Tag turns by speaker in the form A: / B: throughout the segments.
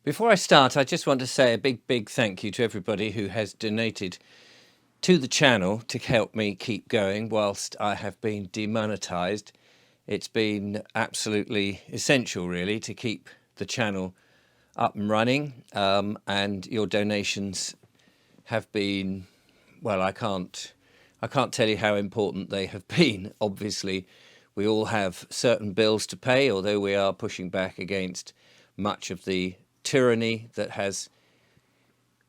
A: Before I start, I just want to say a big thank you to everybody who has donated to the channel to help me keep going whilst I have been demonetized. It's been absolutely essential, really, to keep the channel up and running, and your donations have been, well, I can't tell you how important they have been. Obviously, we all have certain bills to pay, although we are pushing back against much of the tyranny that has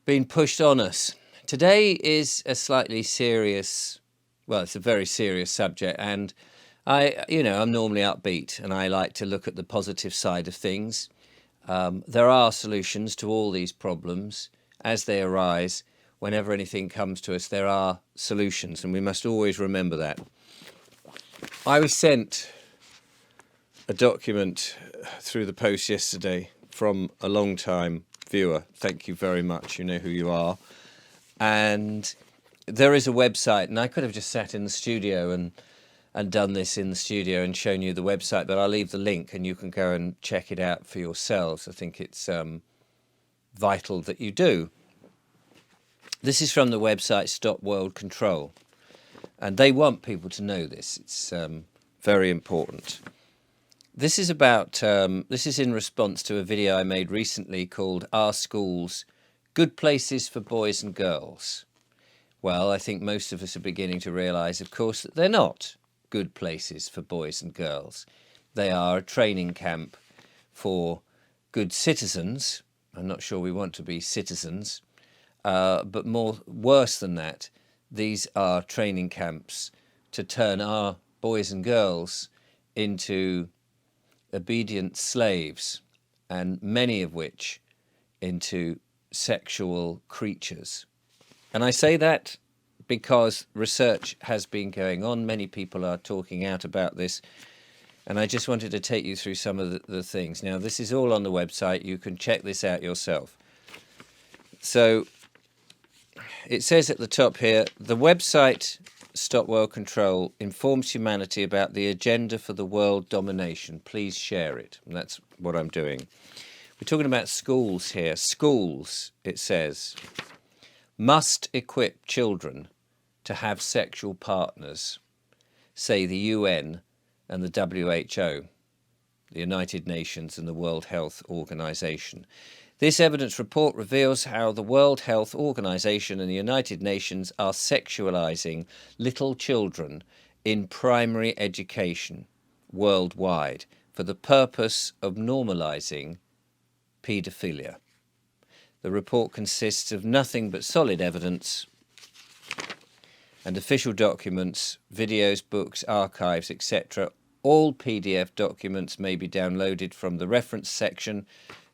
A: been pushed on us. Today is a slightly serious, well, it's a very serious subject, and I'm normally upbeat and I like to look at the positive side of things. There are solutions to all these problems as they arise. Whenever anything comes to us, there are solutions, and we must always remember that. I was sent a document through the post yesterday from a long-time viewer. Thank you very much. You know who you are. And there is a website, and I could have just sat in the studio and done this in the studio and shown you the website, but I'll leave the link and you can go and check it out for yourselves. I think it's vital that you do. This is from the website Stop World Control, and they want people to know this. It's very important. This is in response to a video I made recently called Are Schools Good Places for Boys and Girls? Well, I think most of us are beginning to realise, of course, that they're not good places for boys and girls. They are a training camp for good citizens. I'm not sure we want to be citizens, but worse than that, these are training camps to turn our boys and girls into obedient slaves, and many of which into sexual creatures. And I say that because research has been going on. Many people are talking out about this, and I just wanted to take you through some of the things. Now, this is all on the website. You can check this out yourself. So it says at the top here, the website Stop World Control informs humanity about the agenda for the world domination. Please share it. And that's what I'm doing. We're talking about schools here. Schools, it says, must equip children to have sexual partners, say the UN and the WHO, the United Nations and the World Health Organization. This evidence report reveals how the World Health Organization and the United Nations are sexualizing little children in primary education worldwide for the purpose of normalizing paedophilia. The report consists of nothing but solid evidence and official documents, videos, books, archives, etc. All PDF documents may be downloaded from the reference section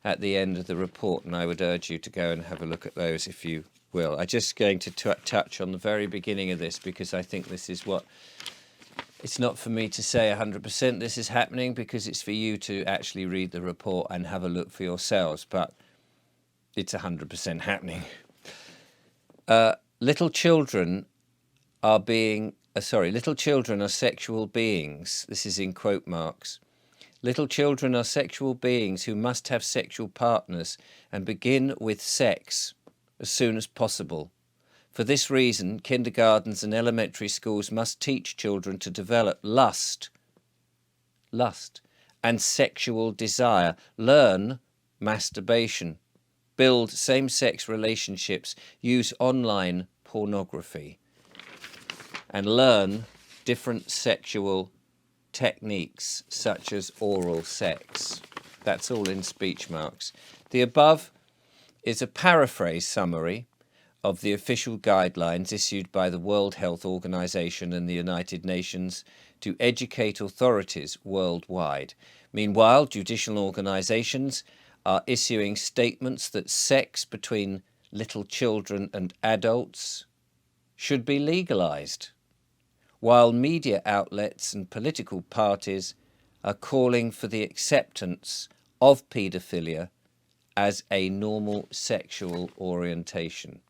A: at the end of the report, and I would urge you to go and have a look at those if you will. I'm just going to touch on the very beginning of this, because I think this is what, it's not for me to say 100% this is happening, because it's for you to actually read the report and have a look for yourselves, but it's 100% happening. Little children are sexual beings. This is in quote marks. Little children are sexual beings who must have sexual partners and begin with sex as soon as possible. For this reason, kindergartens and elementary schools must teach children to develop lust, and sexual desire, learn masturbation, build same-sex relationships, use online pornography, and learn different sexual techniques such as oral sex. That's all in speech marks. The above is a paraphrase summary of the official guidelines issued by the World Health Organization and the United Nations to educate authorities worldwide. Meanwhile, judicial organizations are issuing statements that sex between little children and adults should be legalized, while media outlets and political parties are calling for the acceptance of paedophilia as a normal sexual orientation.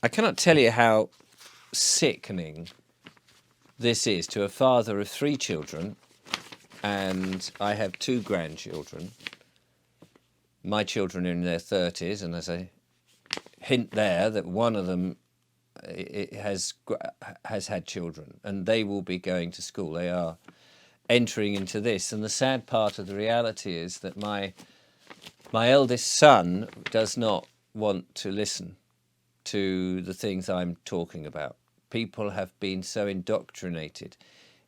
A: I cannot tell you how sickening this is to a father of 3 children and I have 2 grandchildren. My children are in their 30s, and there's a hint there that one of them has had children, and they will be going to school. They are entering into this, and the sad part of the reality is that my eldest son does not want to listen to the things I'm talking about. People have been so indoctrinated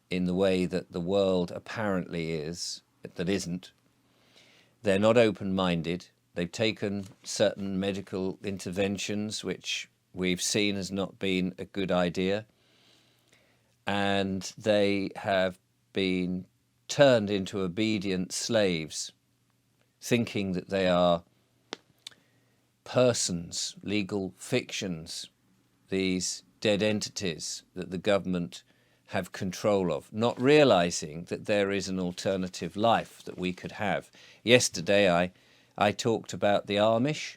A: in the way that the world apparently is, that isn't. They're not open-minded. They've taken certain medical interventions which we've seen has not been a good idea, and they have been turned into obedient slaves, thinking that they are persons, legal fictions, these dead entities that the government have control of, not realizing that there is an alternative life that we could have. Yesterday I talked about the Amish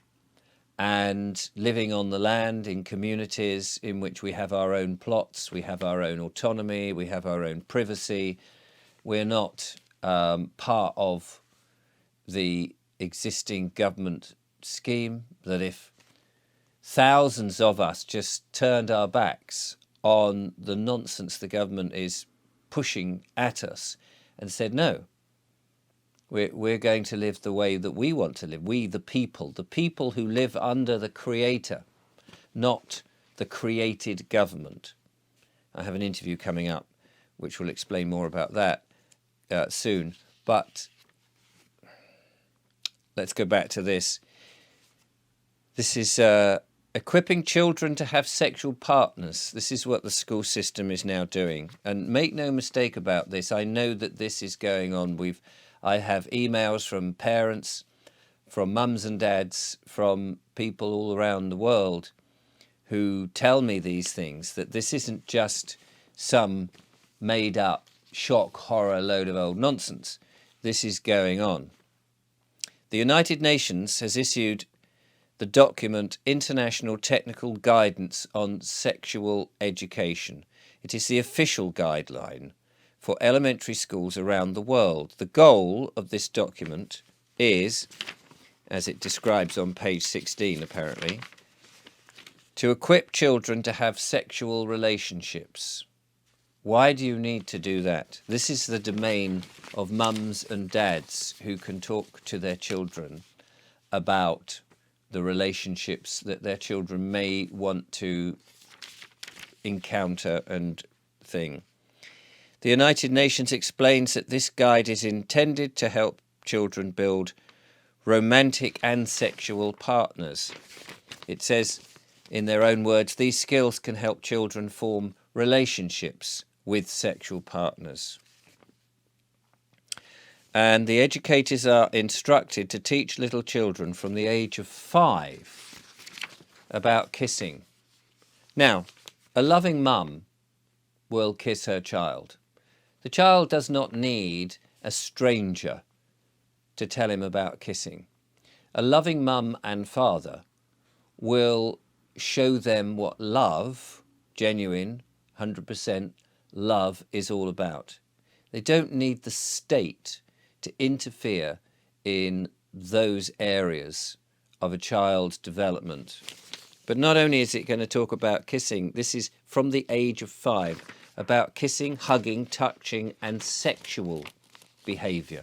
A: and living on the land in communities in which we have our own plots, we have our own autonomy, we have our own privacy. We're not part of the existing government scheme, that if thousands of us just turned our backs on the nonsense the government is pushing at us and said, no, we're going to live the way that we want to live. We, the people who live under the Creator, not the created government. I have an interview coming up which will explain more about that soon. But let's go back to this. This is equipping children to have sexual partners. This is what the school system is now doing. And make no mistake about this. I know that this is going on. I have emails from parents, from mums and dads, from people all around the world who tell me these things, that this isn't just some made up shock horror load of old nonsense. This is going on. The United Nations has issued the document International Technical Guidance on Sexual Education. It is the official guideline for elementary schools around the world. The goal of this document is, as it describes on page 16 apparently, to equip children to have sexual relationships. Why do you need to do that? This is the domain of mums and dads who can talk to their children about the relationships that their children may want to encounter and thing. The United Nations explains that this guide is intended to help children build romantic and sexual partners. It says, in their own words, these skills can help children form relationships with sexual partners. And the educators are instructed to teach little children from the age of 5 about kissing. Now, a loving mum will kiss her child. The child does not need a stranger to tell him about kissing. A loving mum and father will show them what love, genuine, 100% love, is all about. They don't need the state to interfere in those areas of a child's development. But not only is it going to talk about kissing, this is from the age of 5, about kissing, hugging, touching, and sexual behaviour.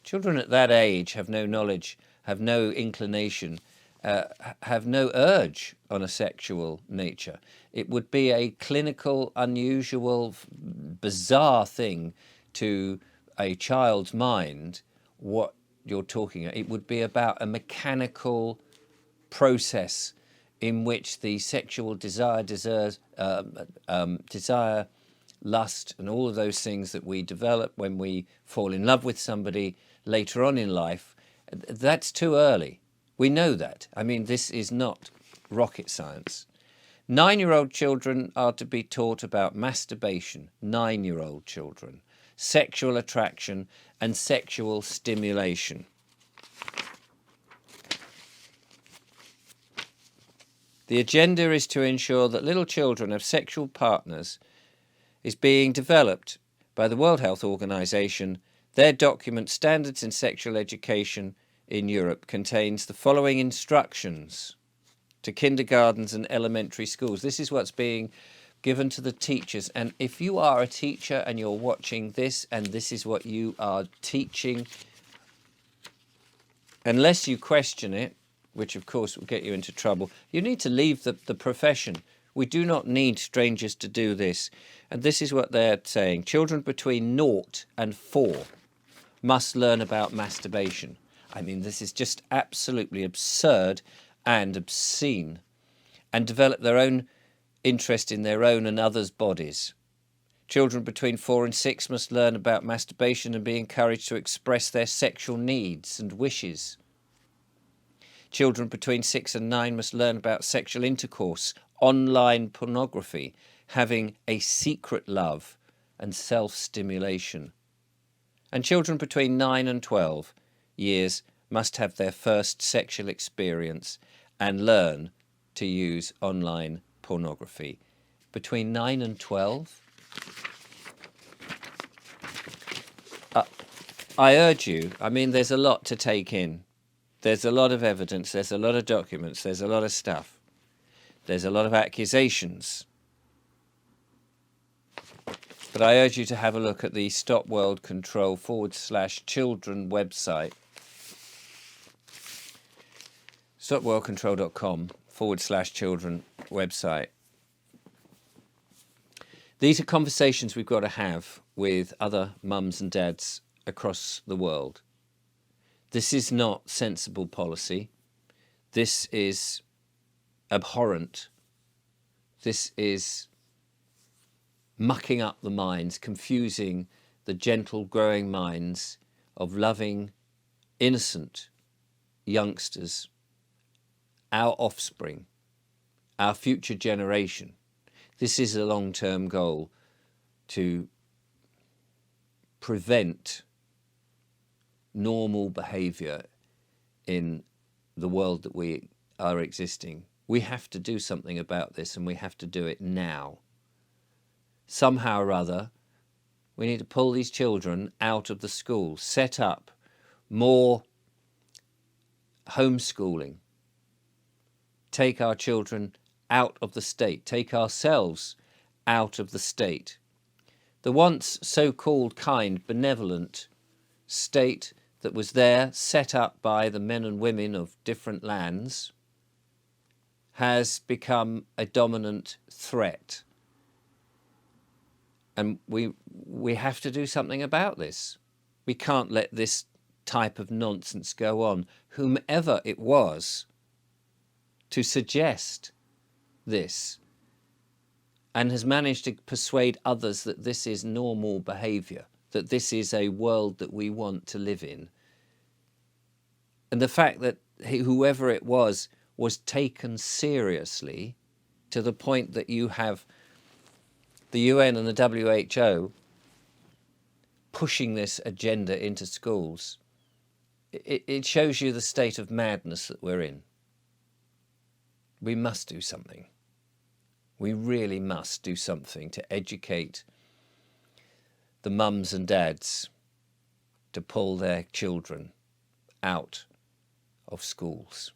A: Children at that age have no knowledge, have no inclination, have no urge on a sexual nature. It would be a clinical, unusual, bizarre thing to a child's mind what you're talking about. It would be about a mechanical process in which the sexual desire, lust, and all of those things that we develop when we fall in love with somebody later on in life, that's too early. We know that. I mean, this is not rocket science. 9-year-old children are to be taught about masturbation, 9-year-old children, sexual attraction, and sexual stimulation. The agenda is to ensure that little children have sexual partners is being developed by the World Health Organization, Their document, Standards in Sexual Education in Europe, contains the following instructions to kindergartens and elementary schools. This is what's being given to the teachers. And if you are a teacher and you're watching this and this is what you are teaching, unless you question it, which of course will get you into trouble, you need to leave the profession. We do not need strangers to do this. And this is what they're saying. Children between 0 and 4 must learn about masturbation. I mean, this is just absolutely absurd and obscene, and develop their own interest in their own and others' bodies. Children between 4 and 6 must learn about masturbation and be encouraged to express their sexual needs and wishes. Children between 6 and 9 must learn about sexual intercourse, online pornography, having a secret love and self-stimulation. And children between 9 and 12 years must have their first sexual experience and learn to use online pornography. Between 9 and 12? I urge you, I mean, there's a lot to take in. There's a lot of evidence, there's a lot of documents, there's a lot of stuff. There's a lot of accusations. But I urge you to have a look at the Stop World Control /children website. stopworldcontrol.com /children website. These are conversations we've got to have with other mums and dads across the world. This is not sensible policy. This is abhorrent. This is mucking up the minds, confusing the gentle growing minds of loving, innocent youngsters, our offspring, our future generation. This is a long-term goal to prevent normal behaviour in the world that we are existing. We have to do something about this, and we have to do it now. Somehow or other, we need to pull these children out of the school, set up more homeschooling, take our children out of the state, take ourselves out of the state. The once so-called kind, benevolent state that was there, set up by the men and women of different lands, has become a dominant threat. And we have to do something about this. We can't let this type of nonsense go on. Whomever it was to suggest this and has managed to persuade others that this is normal behaviour, that this is a world that we want to live in. And the fact that whoever it was taken seriously to the point that you have the UN and the WHO pushing this agenda into schools, it shows you the state of madness that we're in. We must do something. We really must do something to educate the mums and dads to pull their children out of schools.